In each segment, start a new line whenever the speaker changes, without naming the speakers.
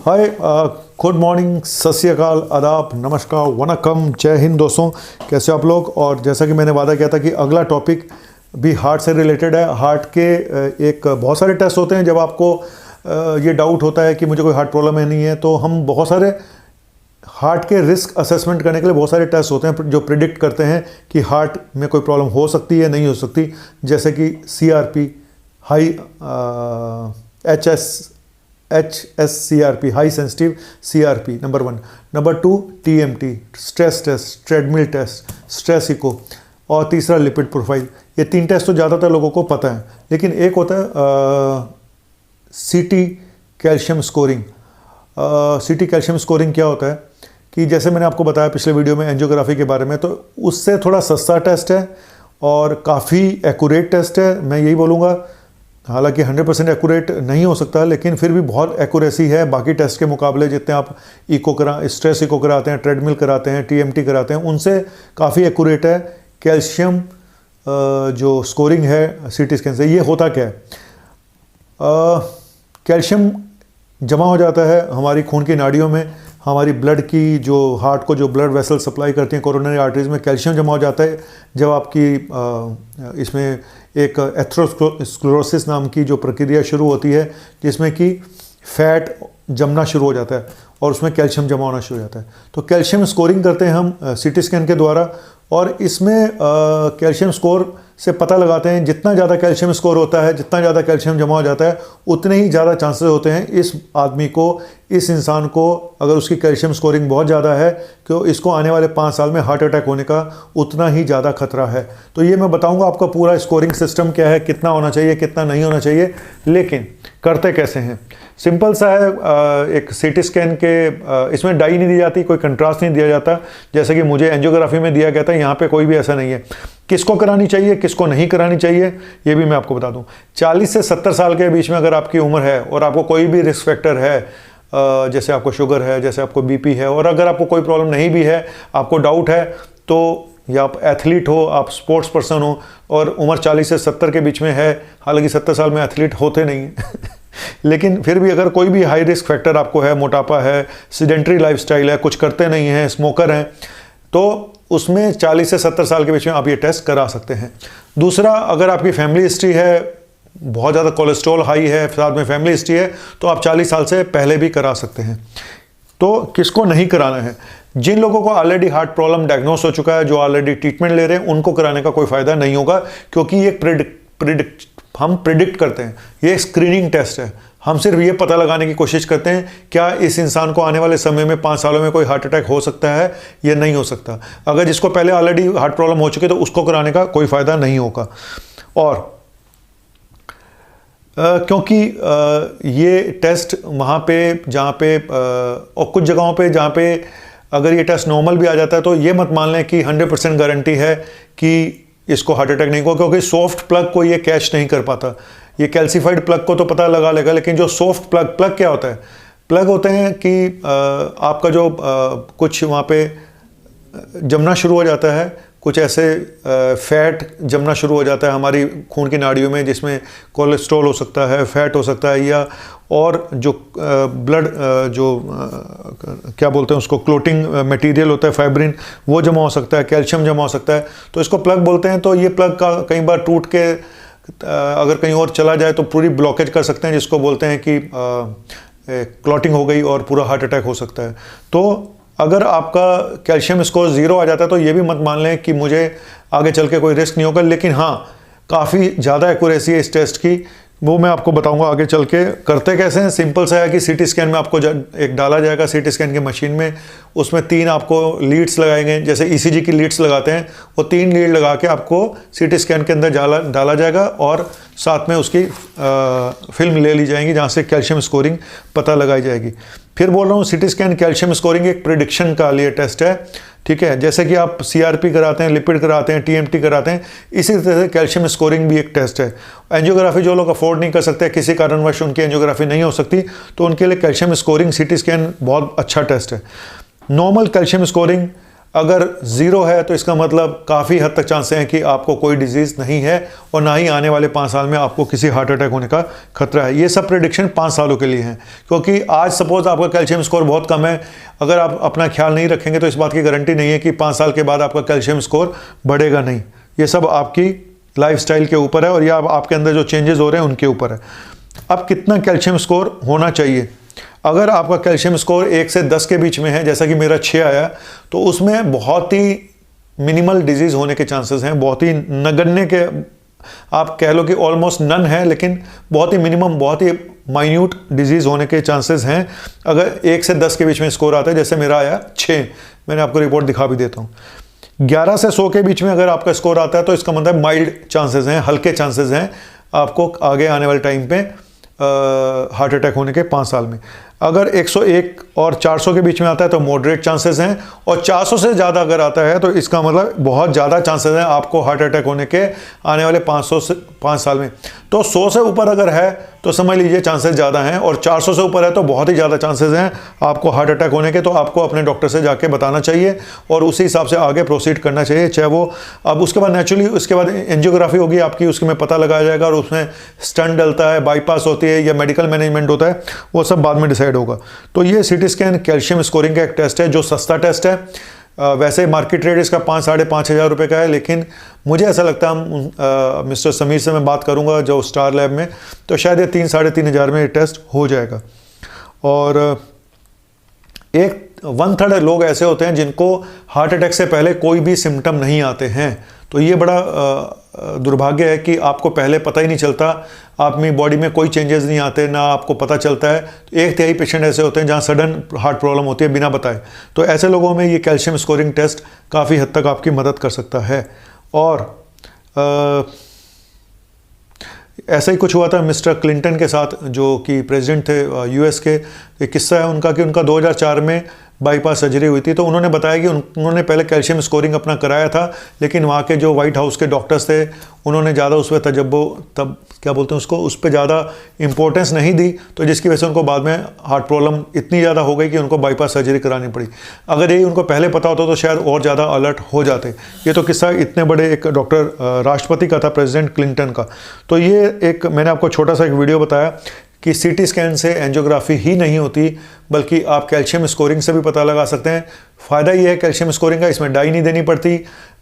हाय, good morning, सत श्री अकाल, आदाब, नमस्कार, वनकम, जय हिंद दोस्तों। कैसे आप लोग। और जैसा कि मैंने वादा किया था कि अगला टॉपिक भी हार्ट से रिलेटेड है। हार्ट के एक बहुत सारे टेस्ट होते हैं। जब आपको ये डाउट होता है कि मुझे कोई हार्ट प्रॉब्लम है नहीं है, तो हम बहुत सारे हार्ट के रिस्क असेसमेंट करने के लिए बहुत सारे टेस्ट होते हैं जो प्रिडिक्ट करते हैं कि हार्ट में कोई प्रॉब्लम हो सकती है नहीं हो सकती। जैसे कि CRP, high HSCRP, high sensitive CRP, number 1। Number 2 TMT, stress test, treadmill test, stress echo, और तीसरा लिपिड प्रोफाइल। ये 3 टेस्ट तो ज़्यादातर लोगों को पता है, लेकिन एक होता है CT calcium scoring. CT calcium scoring क्या होता है कि जैसे मैंने आपको बताया पिछले वीडियो में एंजियोग्राफी के बारे में, तो उससे थोड़ा सस्ता टेस्ट है और काफ़ी एक्यूरेट टेस्ट है। मैं यही बोलूँगा, हालांकि 100% एक्यूरेट नहीं हो सकता, लेकिन फिर भी बहुत एक्यूरेसी है बाकी टेस्ट के मुकाबले। जितने आप स्ट्रेस इको कराते हैं, ट्रेडमिल कराते हैं, TMT कराते हैं, उनसे काफ़ी एक्यूरेट है कैल्शियम जो स्कोरिंग है CT स्कैन से। ये होता क्या है, कैल्शियम जमा हो जाता है हमारी खून की नाड़ियों में। हमारी ब्लड की जो हार्ट को जो ब्लड वेसल सप्लाई करती हैं कोरोनरी आर्टरीज में, कैल्शियम जमा हो जाता है। जब आपकी इसमें एक एथेरोस्क्लेरोसिस नाम की जो प्रक्रिया शुरू होती है, जिसमें कि फैट जमना शुरू हो जाता है और उसमें कैल्शियम जमा होना शुरू हो जाता है। तो कैल्शियम स्कोरिंग करते हैं हम CT स्कैन के द्वारा, और इसमें कैल्शियम स्कोर से पता लगाते हैं जितना ज़्यादा कैल्शियम स्कोर होता है, जितना ज़्यादा कैल्शियम जमा हो जाता है, उतने ही ज़्यादा चांसेस होते हैं इस आदमी को, इस इंसान को, अगर उसकी कैल्शियम स्कोरिंग बहुत ज़्यादा है, तो इसको आने वाले 5 साल में हार्ट अटैक होने का उतना ही ज़्यादा खतरा है। तो ये मैं बताऊंगा आपका पूरा स्कोरिंग सिस्टम क्या है, कितना होना चाहिए, कितना नहीं होना चाहिए, लेकिन करते कैसे हैं। सिंपल सा है। एक CT स्कैन के इसमें डाई नहीं दी जाती, कोई कंट्रास्ट नहीं दिया जाता, जैसे कि मुझे एंजियोग्राफी में दिया गया था। यहाँ पे कोई भी ऐसा नहीं है। किसको करानी चाहिए, किसको नहीं करानी चाहिए, ये भी मैं आपको बता दूं। 40 से 70 साल के बीच में अगर आपकी उम्र है और आपको कोई भी रिस्क फैक्टर है, जैसे आपको शुगर है, जैसे आपको BP है, और अगर आपको कोई प्रॉब्लम नहीं भी है, आपको डाउट है, तो या आप एथलीट हो, आप स्पोर्ट्स पर्सन हो और उम्र 40 से 70 के बीच में है, हालांकि 70 साल में एथलीट होते नहीं लेकिन फिर भी अगर कोई भी हाई रिस्क फैक्टर आपको है, मोटापा है, सीडेंट्री लाइफस्टाइल है, कुछ करते नहीं हैं, स्मोकर हैं, तो उसमें 40 से 70 साल के बीच में आप ये टेस्ट करा सकते हैं। दूसरा, अगर आपकी फैमिली हिस्ट्री है, बहुत ज़्यादा कोलेस्ट्रॉल हाई है, साथ में फैमिली हिस्ट्री है, तो आप 40 साल से पहले भी करा सकते हैं। तो किसको नहीं कराना है, जिन लोगों को ऑलरेडी हार्ट प्रॉब्लम डायग्नोस हो चुका है, जो ऑलरेडी ट्रीटमेंट ले रहे हैं, उनको कराने का कोई फ़ायदा नहीं होगा, क्योंकि ये हम प्रिडिक्ट करते हैं। ये स्क्रीनिंग टेस्ट है। हम सिर्फ ये पता लगाने की कोशिश करते हैं क्या इस इंसान को आने वाले समय में 5 सालों में कोई हार्ट अटैक हो सकता है या नहीं हो सकता। अगर जिसको पहले ऑलरेडी हार्ट प्रॉब्लम हो चुकी है, तो उसको कराने का कोई फ़ायदा नहीं होगा। और क्योंकि ये टेस्ट वहाँ पे जहाँ पे और कुछ जगहों पे जहाँ पे अगर ये टेस्ट नॉर्मल भी आ जाता है, तो ये मत मान लें कि 100% गारंटी है कि इसको हार्ट अटैक नहीं होगा, क्योंकि सॉफ्ट प्लग को ये कैच नहीं कर पाता। ये कैल्सीफाइड प्लग को तो पता लगा लेगा, लेकिन जो सॉफ्ट प्लग क्या होता है, प्लग होते हैं कि आपका जो कुछ वहाँ पे जमना शुरू हो जाता है, कुछ ऐसे फैट जमना शुरू हो जाता है हमारी खून की नाड़ियों में, जिसमें कोलेस्ट्रॉल हो सकता है, फैट हो सकता है, या और जो ब्लड क्या बोलते हैं उसको, क्लोटिंग मटेरियल होता है, फाइब्रिन, वो जमा हो सकता है, कैल्शियम जमा हो सकता है, तो इसको प्लग बोलते हैं। तो ये प्लग का कई बार टूट के अगर कहीं और चला जाए तो पूरी ब्लॉकेज कर सकते हैं, जिसको बोलते हैं कि क्लॉटिंग हो गई और पूरा हार्ट अटैक हो सकता है। तो अगर आपका कैल्शियम स्कोर 0 आ जाता है, तो ये भी मत मान लें कि मुझे आगे चल के कोई रिस्क नहीं होगा, लेकिन हाँ, काफ़ी ज़्यादा एक्यूरेसी है इस टेस्ट की, वो मैं आपको बताऊंगा आगे चल के। करते कैसे हैं, सिंपल सा है कि CT स्कैन में आपको एक डाला जाएगा CT स्कैन की मशीन में, उसमें 3 आपको लीड्स लगाएंगे, जैसे ECG की लीड्स लगाते हैं, वो 3 लीड लगा के आपको CT स्कैन के अंदर डाला जाएगा, और साथ में उसकी फिल्म ले ली जाएगी, जहाँ से कैल्शियम स्कोरिंग पता लगाई जाएगी। फिर बोल रहा हूँ, CT स्कैन कैल्शियम स्कोरिंग एक प्रिडिक्शन का लिए टेस्ट है, ठीक है। जैसे कि आप CRP कराते हैं, लिपिड कराते हैं, TMT कराते हैं, इसी तरह से कैल्शियम स्कोरिंग भी एक टेस्ट है। एंजियोग्राफी जो लोग अफोर्ड नहीं कर सकते, किसी कारणवश उनकी एंजियोग्राफी नहीं हो सकती, तो उनके लिए कैल्शियम स्कोरिंग CT स्कैन बहुत अच्छा टेस्ट है। नॉर्मल कैल्शियम स्कोरिंग अगर 0 है तो इसका मतलब काफ़ी हद तक चांस हैं कि आपको कोई डिजीज़ नहीं है और ना ही आने वाले 5 साल में आपको किसी हार्ट अटैक होने का खतरा है। ये सब प्रेडिक्शन 5 सालों के लिए हैं, क्योंकि आज सपोज आपका कैल्शियम स्कोर बहुत कम है, अगर आप अपना ख्याल नहीं रखेंगे तो इस बात की गारंटी नहीं है कि 5 साल के बाद आपका कैल्शियम स्कोर बढ़ेगा नहीं। ये सब आपकी लाइफस्टाइल के ऊपर है और या आपके अंदर जो चेंजेस हो रहे हैं उनके ऊपर है। अब कितना कैल्शियम स्कोर होना चाहिए? अगर आपका कैल्शियम स्कोर 1 से 10 के बीच में है, जैसा कि मेरा 6 आया, तो उसमें बहुत ही मिनिमल डिजीज़ होने के चांसेस हैं, बहुत ही नगण्य के, आप कह लो कि ऑलमोस्ट नन है, लेकिन बहुत ही मिनिमम, बहुत ही माइन्यूट डिजीज़ होने के चांसेस हैं अगर 1 से 10 के बीच में स्कोर आता है। जैसे मेरा आया 6, मैंने आपको रिपोर्ट दिखा भी देता हूँ। 11 से 100 के बीच में अगर आपका स्कोर आता है तो इसका मतलब माइल्ड चांसेस हैं, हल्के चांसेस हैं आपको आगे आने वाले टाइम पे हार्ट अटैक होने के 5 साल में। अगर 101 और 400 के बीच में आता है तो मॉडरेट चांसेस हैं, और 400 से ज़्यादा अगर आता है तो इसका मतलब बहुत ज़्यादा चांसेस हैं आपको हार्ट अटैक होने के आने वाले 5 साल में। तो 100 से ऊपर अगर है तो समझ लीजिए चांसेस ज़्यादा हैं, और 400 से ऊपर है तो बहुत ही ज़्यादा चांसेस हैं आपको हार्ट अटैक होने के। तो आपको अपने डॉक्टर से जाके बताना चाहिए और उसी हिसाब से आगे प्रोसीड करना चाहिए, चाहे वो अब उसके बाद नेचुरली उसके बाद एंजियोग्राफी होगी आपकी, उसके में पता लगाया जाएगा और उसमें स्टंट डलता है, बाईपास होती है या मेडिकल मैनेजमेंट होता है, वो सब बाद में डिसाइड होगा। तो ये सीटी स्कैन कैल्शियम स्कोरिंग का एक टेस्ट है जो सस्ता टेस्ट है। वैसे मार्केट रेट इसका 5-5.5 हज़ार रुपये का है, लेकिन मुझे ऐसा लगता है मिस्टर समीर से मैं बात करूंगा जो स्टार लैब में, तो शायद ये 3-3.5 हज़ार में ये टेस्ट हो जाएगा। और 1/3 लोग ऐसे होते हैं जिनको हार्ट अटैक से पहले कोई भी सिम्टम नहीं आते हैं। तो ये बड़ा दुर्भाग्य है कि आपको पहले पता ही नहीं चलता, अपनी बॉडी में कोई चेंजेस नहीं आते, ना आपको पता चलता है। 1/3 पेशेंट ऐसे होते हैं जहां सडन हार्ट प्रॉब्लम होती है बिना बताए। तो ऐसे लोगों में ये कैल्शियम स्कोरिंग टेस्ट काफ़ी हद तक आपकी मदद कर सकता है। और ऐसा ही कुछ हुआ था मिस्टर क्लिंटन के साथ, जो कि प्रेसिडेंट थे यूएस के। एक किस्सा है उनका कि उनका 2004 में बाईपास सर्जरी हुई थी। तो उन्होंने बताया कि उन्होंने पहले कैल्शियम स्कोरिंग अपना कराया था, लेकिन वहाँ के जो वाइट हाउस के डॉक्टर्स थे उन्होंने ज़्यादा उस पर तब क्या बोलते हैं उसको, उस पर ज़्यादा इंपॉर्टेंस नहीं दी, तो जिसकी वजह से उनको बाद में हार्ट प्रॉब्लम इतनी ज़्यादा हो गई कि उनको बाईपास सर्जरी करानी पड़ी। अगर यही उनको पहले पता होता तो शायद और ज़्यादा अलर्ट हो जाते। ये तो किस्सा इतने बड़े एक डॉक्टर राष्ट्रपति का था, प्रेसिडेंट क्लिंटन का। तो ये एक मैंने आपको छोटा सा एक वीडियो बताया कि सीटी स्कैन से एंजियोग्राफी ही नहीं होती, बल्कि आप कैल्शियम स्कोरिंग से भी पता लगा सकते हैं। फ़ायदा ये है कैल्शियम स्कोरिंग का, इसमें डाई नहीं देनी पड़ती,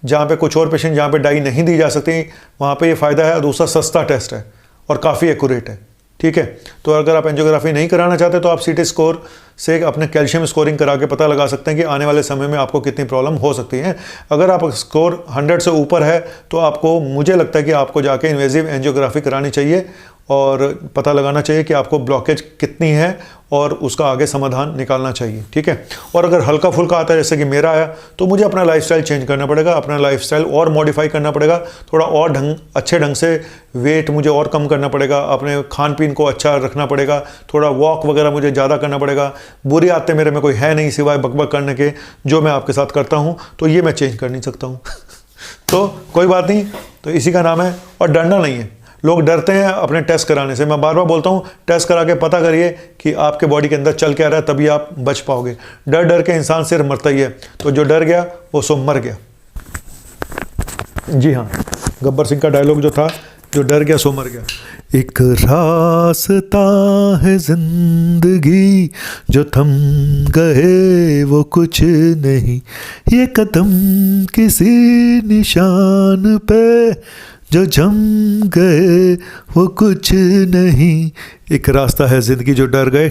जहाँ पे कुछ और पेशेंट जहाँ पे डाई नहीं दी जा सकती वहाँ पे ये फ़ायदा है। दूसरा सस्ता टेस्ट है और काफ़ी एक्यूरेट है, ठीक है। तो अगर आप एंजियोग्राफी नहीं कराना चाहते तो आप सीटी स्कोर से अपने कैल्शियम स्कोरिंग करा के पता लगा सकते हैं कि आने वाले समय में आपको कितनी प्रॉब्लम हो सकती है। अगर आप स्कोर 100 से ऊपर है तो आपको, मुझे लगता है कि आपको जाके इन्वेजिव एंजियोग्राफी करानी चाहिए और पता लगाना चाहिए कि आपको ब्लॉकेज कितनी है और उसका आगे समाधान निकालना चाहिए, ठीक है। और अगर हल्का फुल्का आता है जैसे कि मेरा आया, तो मुझे अपना लाइफस्टाइल चेंज करना पड़ेगा, अपना लाइफस्टाइल और मॉडिफाई करना पड़ेगा, थोड़ा और अच्छे ढंग से वेट मुझे और कम करना पड़ेगा, अपने खान पीन को अच्छा रखना पड़ेगा, थोड़ा वॉक वगैरह मुझे ज़्यादा करना पड़ेगा। बुरी आदतें मेरे में कोई है नहीं सिवाय बकबक करने के, जो मैं आपके साथ करता हूँ, तो ये मैं चेंज कर नहीं सकता हूँ। तो कोई बात नहीं, तो इसी का नाम है। और डरना नहीं है, लोग डरते हैं अपने टेस्ट कराने से। मैं बार बार बोलता हूँ टेस्ट करा के पता करिए कि आपके बॉडी के अंदर चल क्या रहा है, तभी आप बच पाओगे। डर डर के इंसान सिर्फ मरता ही है, तो जो डर गया वो सो मर गया। जी हाँ, गब्बर सिंह का डायलॉग जो था, जो डर गया सो मर गया। एक रास्ता है जिंदगी जो थम गए वो कुछ नहीं, ये कदम किसी निशान पे जो जम गए वो कुछ नहीं। एक रास्ता है ज़िंदगी जो डर गए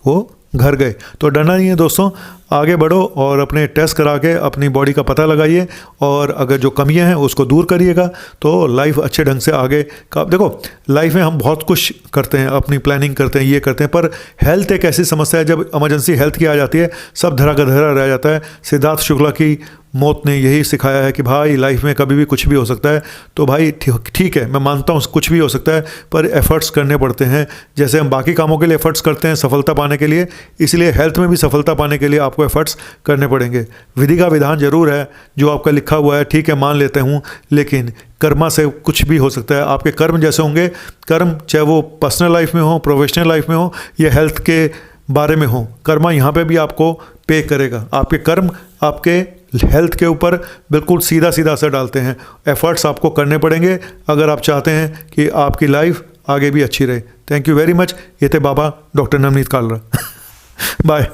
वो घर गए। तो डरना नहीं है दोस्तों, आगे बढ़ो और अपने टेस्ट करा के अपनी बॉडी का पता लगाइए, और अगर जो कमियां हैं उसको दूर करिएगा तो लाइफ अच्छे ढंग से आगे का। देखो लाइफ में हम बहुत कुछ करते हैं, अपनी प्लानिंग करते हैं, ये करते हैं, पर हेल्थ एक ऐसी समस्या है, जब इमरजेंसी हेल्थ की आ जाती है सब धरा का धरा रह जाता है। सिद्धार्थ शुक्ला की मौत ने यही सिखाया है कि भाई लाइफ में कभी भी कुछ भी हो सकता है। तो भाई ठीक है, मैं मानता हूँ कुछ भी हो सकता है, पर एफ़र्ट्स करने पड़ते हैं। जैसे हम बाकी कामों के लिए एफ़र्ट्स करते हैं सफलता पाने के लिए, इसलिए हेल्थ में भी सफलता पाने के लिए आपको एफ़र्ट्स करने पड़ेंगे। विधि का विधान जरूर है, जो आपका लिखा हुआ है ठीक है मान लेते हूँ, लेकिन कर्मा से कुछ भी हो सकता है। आपके कर्म जैसे होंगे, कर्म चाहे वो पर्सनल लाइफ में हो, प्रोफेशनल लाइफ में हो या हेल्थ के बारे में हो, कर्मा यहाँ पे भी आपको पे करेगा। आपके कर्म आपके हेल्थ के ऊपर बिल्कुल सीधा सीधा असर डालते हैं। एफ़र्ट्स आपको करने पड़ेंगे अगर आप चाहते हैं कि आपकी लाइफ आगे भी अच्छी रहे। Thank you very much. ये थे बाबा डॉक्टर नवनीत कालरा। बाय।